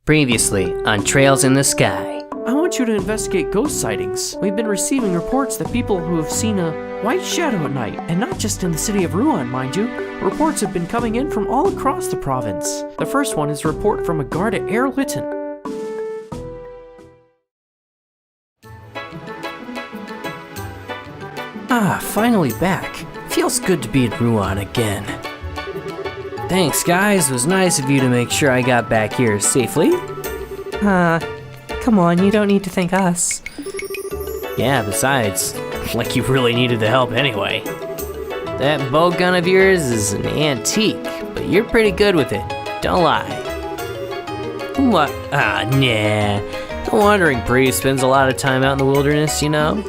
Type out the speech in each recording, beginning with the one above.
Previously on Trails in the Sky. I want you to investigate ghost sightings. We've been receiving reports that people who have seen a white shadow at night, and not just in the city of Rouen, mind you. Reports have been coming in from all across the province. The first one is a report from a guard at Air Lytton. Finally back. Feels good to be in Rouen again. Thanks, guys. It was nice of you to make sure I got back here safely. Come on, you don't need to thank us. Yeah, besides, like you really needed the help anyway. That bow gun of yours is an antique, but you're pretty good with it. Don't lie. What? Nah. A wandering priest spends a lot of time out in the wilderness, you know?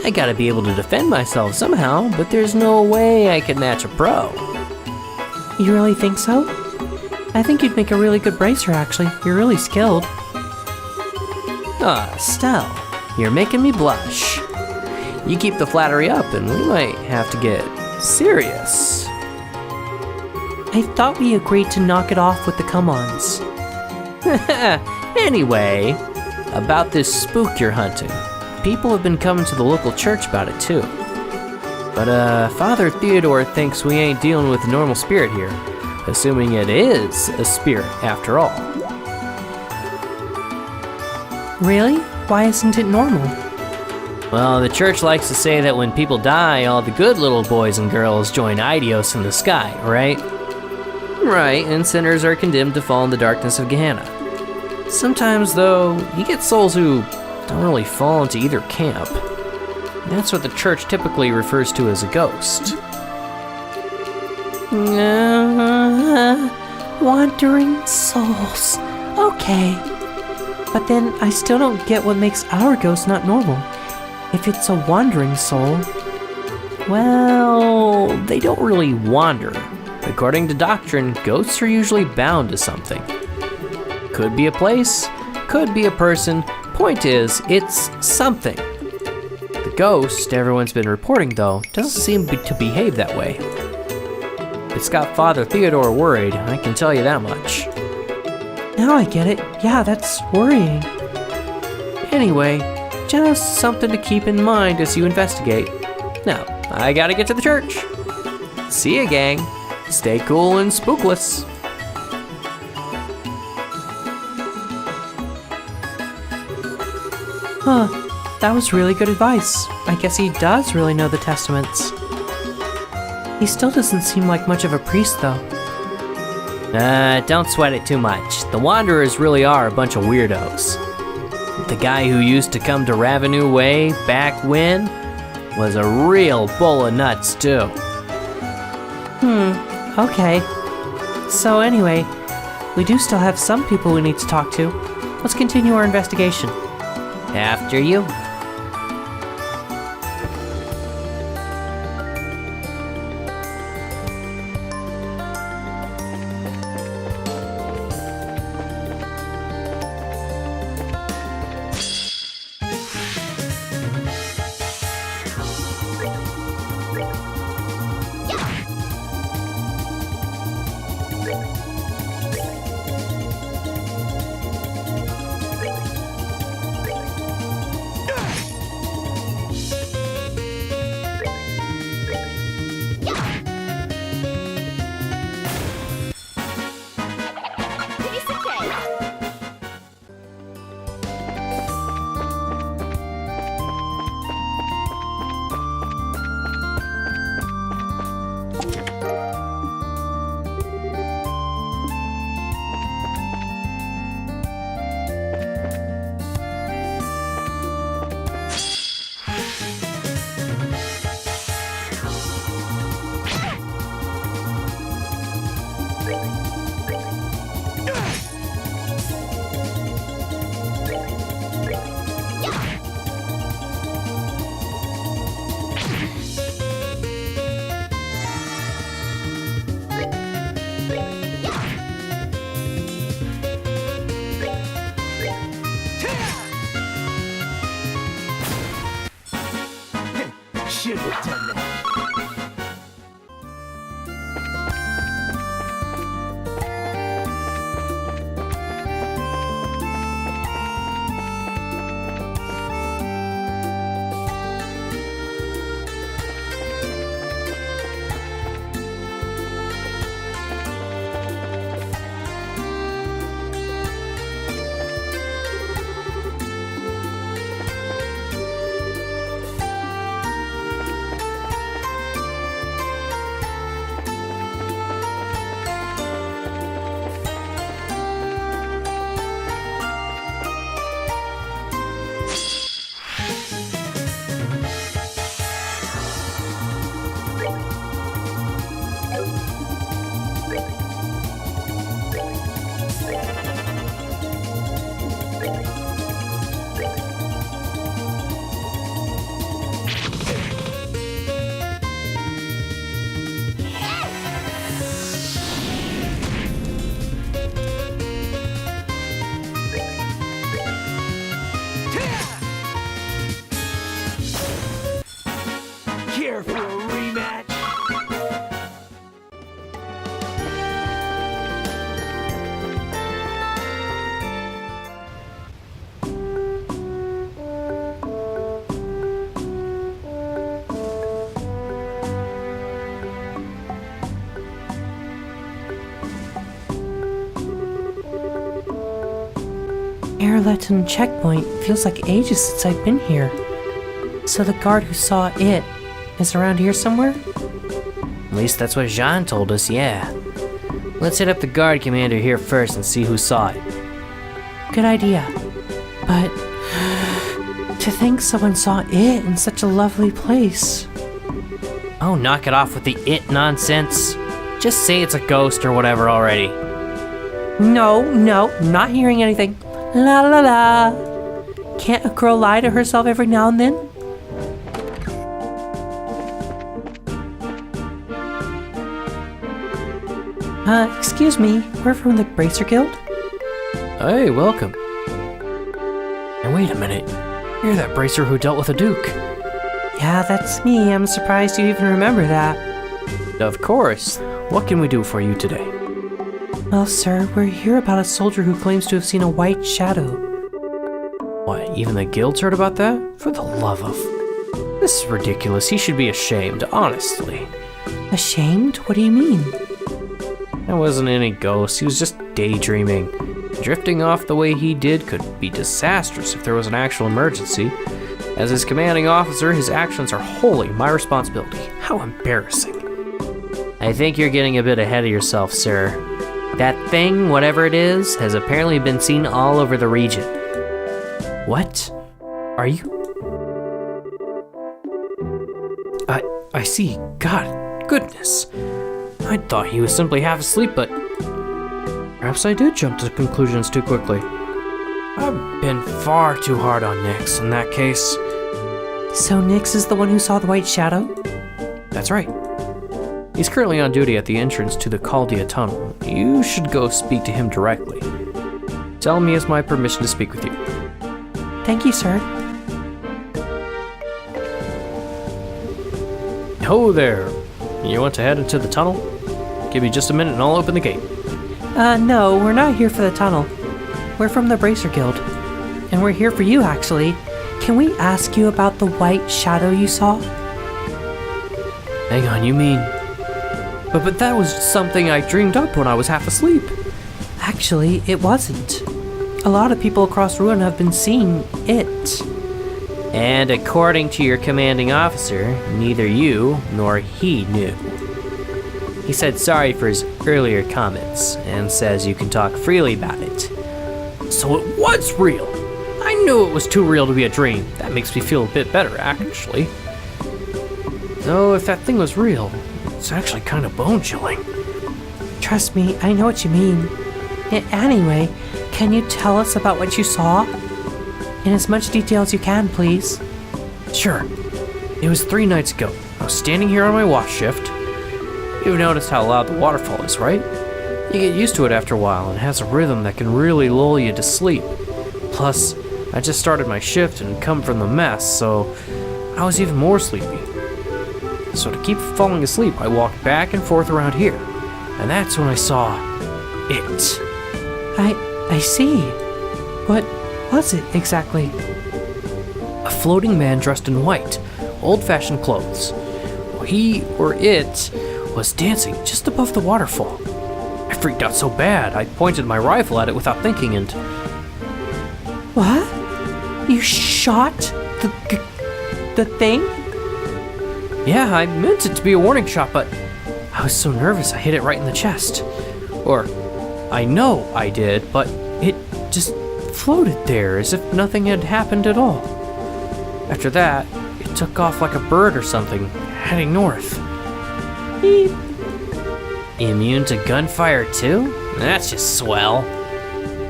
I gotta be able to defend myself somehow, but there's no way I could match a pro. You really think so? I think you'd make a really good bracer, actually. You're really skilled. Estelle, you're making me blush. You keep the flattery up and we might have to get serious. I thought we agreed to knock it off with the come-ons. Anyway, about this spook you're hunting. People have been coming to the local church about it too. But Father Theodore thinks we ain't dealing with a normal spirit here, assuming it is a spirit after all. Really? Why isn't it normal? Well, the church likes to say that when people die, all the good little boys and girls join Idios in the sky, right? Right, and sinners are condemned to fall in the darkness of Gehenna. Sometimes, though, you get souls who don't really fall into either camp. That's what the church typically refers to as a ghost. Wandering souls. Okay. But then I still don't get what makes our ghost not normal. If it's a wandering soul... Well, they don't really wander. According to doctrine, ghosts are usually bound to something. Could be a place, could be a person. Point is, it's something. The ghost everyone's been reporting, though, doesn't seem to behave that way. It's got Father Theodore worried, I can tell you that much. Now I get it. Yeah, that's worrying. Anyway, just something to keep in mind as you investigate. Now, I gotta get to the church. See ya, gang. Stay cool and spookless. That was really good advice. I guess he does really know the testaments. He still doesn't seem like much of a priest, though. Don't sweat it too much. The Wanderers really are a bunch of weirdos. The guy who used to come to Ravenou way back when was a real bowl of nuts, too. Okay. So anyway, we do still have some people we need to talk to. Let's continue our investigation. After you. Should have done that. Airleton checkpoint. Feels like ages since I've been here. So the guard who saw it is around here somewhere? At least that's what Jean told us, yeah. Let's hit up the guard commander here first and see who saw it. Good idea. But to think someone saw it in such a lovely place. Oh, knock it off with the it nonsense. Just say it's a ghost or whatever already. No, not hearing anything. La la la. Can't a girl lie to herself every now and then? Excuse me, we're from the Bracer Guild? Hey, welcome. And wait a minute. You're that bracer who dealt with a duke. Yeah, that's me. I'm surprised you even remember that. Of course. What can we do for you today? Well, sir, we're here about a soldier who claims to have seen a white shadow. What, even the guild's heard about that? For the love of... This is ridiculous. He should be ashamed, honestly. Ashamed? What do you mean? There wasn't any ghost. He was just daydreaming. Drifting off the way he did could be disastrous if there was an actual emergency. As his commanding officer, his actions are wholly my responsibility. How embarrassing. I think you're getting a bit ahead of yourself, sir. That thing, whatever it is, has apparently been seen all over the region. What? Are you... I see. God, goodness. I thought he was simply half asleep, but... Perhaps I did jump to conclusions too quickly. I've been far too hard on Nyx in that case. So Nyx is the one who saw the white shadow? That's right. He's currently on duty at the entrance to the Chaldea Tunnel. You should go speak to him directly. Tell him he has my permission to speak with you. Thank you, sir. Ho there! You want to head into the tunnel? Give me just a minute and I'll open the gate. No, we're not here for the tunnel. We're from the Bracer Guild. And we're here for you, actually. Can we ask you about the white shadow you saw? Hang on, you mean... But that was something I dreamed up when I was half asleep. Actually, it wasn't. A lot of people across Ruin have been seeing it. And according to your commanding officer, neither you nor he knew. He said sorry for his earlier comments and says you can talk freely about it. So it was real! I knew it was too real to be a dream. That makes me feel a bit better, actually. Though if that thing was real, it's actually kind of bone-chilling. Trust me, I know what you mean. Anyway, can you tell us about what you saw? In as much detail as you can, please. Sure. It was 3 nights ago. I was standing here on my watch shift. You've noticed how loud the waterfall is, right? You get used to it after a while, and it has a rhythm that can really lull you to sleep. Plus, I just started my shift and come from the mess, so I was even more sleepy. So to keep falling asleep, I walked back and forth around here, and that's when I saw it. I see. What was it exactly? A floating man dressed in white, old-fashioned clothes. He, or it, was dancing just above the waterfall. I freaked out so bad, I pointed my rifle at it without thinking and... What? You shot the thing? Yeah, I meant it to be a warning shot, but I was so nervous I hit it right in the chest. Or, I know I did, but it just floated there as if nothing had happened at all. After that, it took off like a bird or something, heading north. Beep. Immune to gunfire too? That's just swell.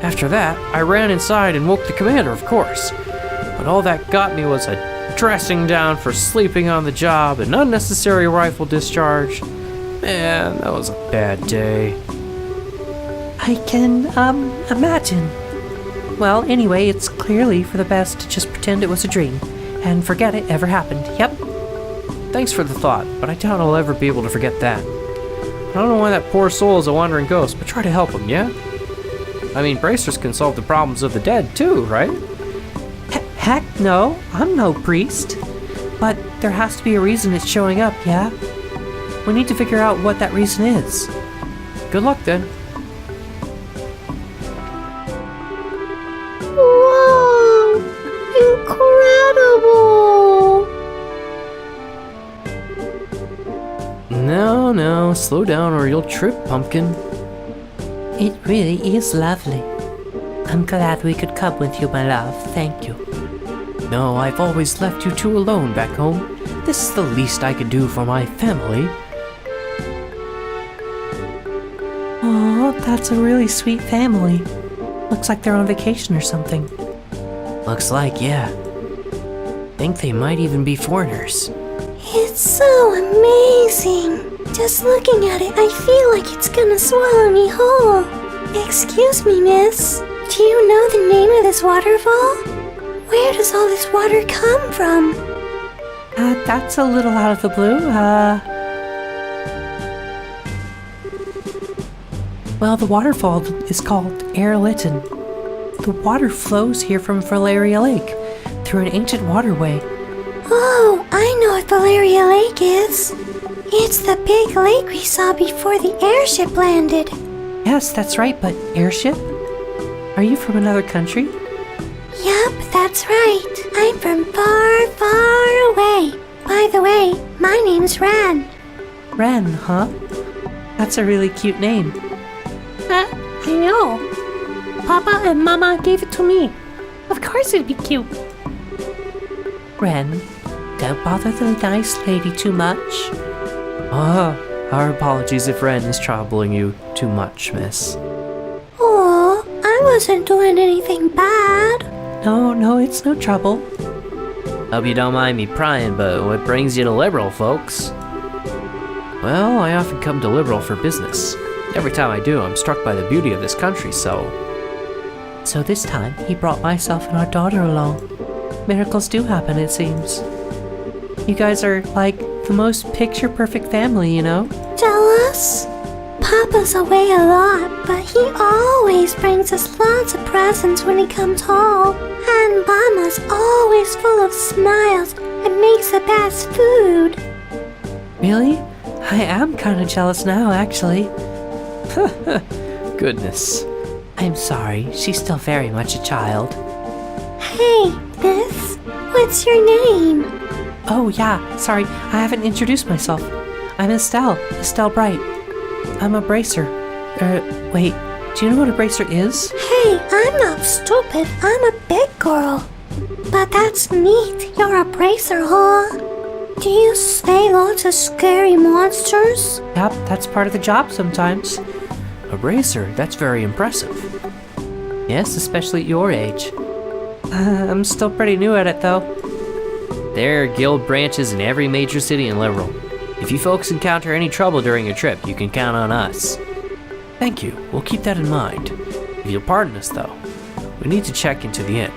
After that, I ran inside and woke the commander, of course. But all that got me was a dressing down for sleeping on the job, an unnecessary rifle discharge. Man, that was a bad day. I can, imagine. Well, anyway, it's clearly for the best to just pretend it was a dream and forget it ever happened. Yep. Thanks for the thought, but I doubt I'll ever be able to forget that. I don't know why that poor soul is a wandering ghost, but try to help him, yeah? I mean, bracers can solve the problems of the dead, too, right? Heck no, I'm no priest. But there has to be a reason it's showing up, yeah? We need to figure out what that reason is. Good luck, then. Now, now, slow down or you'll trip, Pumpkin. It really is lovely. I'm glad we could come with you, my love. Thank you. No, I've always left you two alone back home. This is the least I could do for my family. Oh, that's a really sweet family. Looks like they're on vacation or something. Looks like, yeah. Think they might even be foreigners. It's so amazing. Just looking at it, I feel like it's gonna swallow me whole. Excuse me, miss. Do you know the name of this waterfall? Where does all this water come from? That's a little out of the blue. Well, the waterfall is called Lytton. The water flows here from Valeria Lake through an ancient waterway. Oh, I know what Valeria Lake is. It's the big lake we saw before the airship landed. Yes, that's right, but airship? Are you from another country? Yup, that's right. I'm from far, far away. By the way, my name's Ran. Ren, huh? That's a really cute name. I know. Papa and Mama gave it to me. Of course it'd be cute. Ren, don't bother the nice lady too much. Our apologies if Ren is troubling you too much, miss. Oh, I wasn't doing anything bad. No, it's no trouble. Hope you don't mind me prying, but what brings you to Liberal, folks? Well, I often come to Liberal for business. Every time I do, I'm struck by the beauty of this country, so this time, he brought myself and our daughter along. Miracles do happen, it seems. You guys are like the most picture-perfect family, you know? Jealous? Papa's away a lot, but he always brings us lots of presents when he comes home. And Mama's always full of smiles and makes the best food. Really? I am kind of jealous now, actually. goodness. I'm sorry, she's still very much a child. Hey, miss, what's your name? Oh yeah, sorry, I haven't introduced myself. I'm Estelle Bright. I'm a bracer. Wait, do you know what a bracer is? Hey, I'm not stupid, I'm a big girl. But that's neat, you're a bracer, huh? Do you slay lots of scary monsters? Yep, that's part of the job sometimes. A bracer, that's very impressive. Yes, especially at your age. I'm still pretty new at it, though. There are guild branches in every major city in Liberal. If you folks encounter any trouble during your trip, you can count on us. Thank you, we'll keep that in mind. If you'll pardon us, though, we need to check into the inn.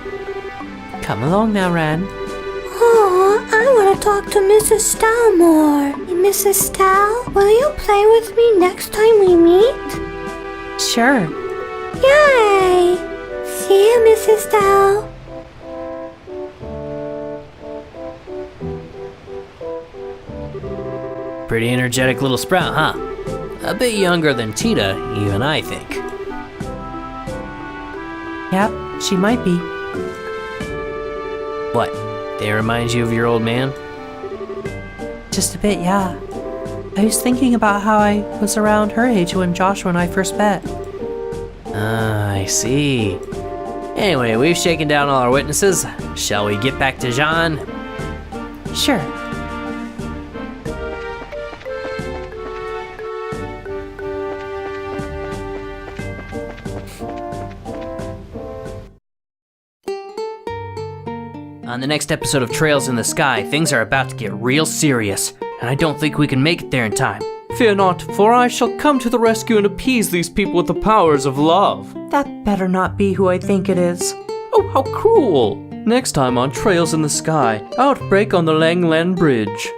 Come along now, Ran. Oh, I want to talk to Mrs. Estelle more. Mrs. Estelle, will you play with me next time we meet? Sure. Yay! See you, Mrs. Estelle. Pretty energetic little sprout, huh? A bit younger than Tita, even I think. Yep, she might be. What? They remind you of your old man? Just a bit, yeah. I was thinking about how I was around her age when Joshua and I first met. Ah, I see. Anyway, we've shaken down all our witnesses. Shall we get back to Jean? Sure. On the next episode of Trails in the Sky, things are about to get real serious, and I don't think we can make it there in time. Fear not, for I shall come to the rescue and appease these people with the powers of love. That better not be who I think it is. Oh, how cruel! Next time on Trails in the Sky, Outbreak on the Langland Bridge.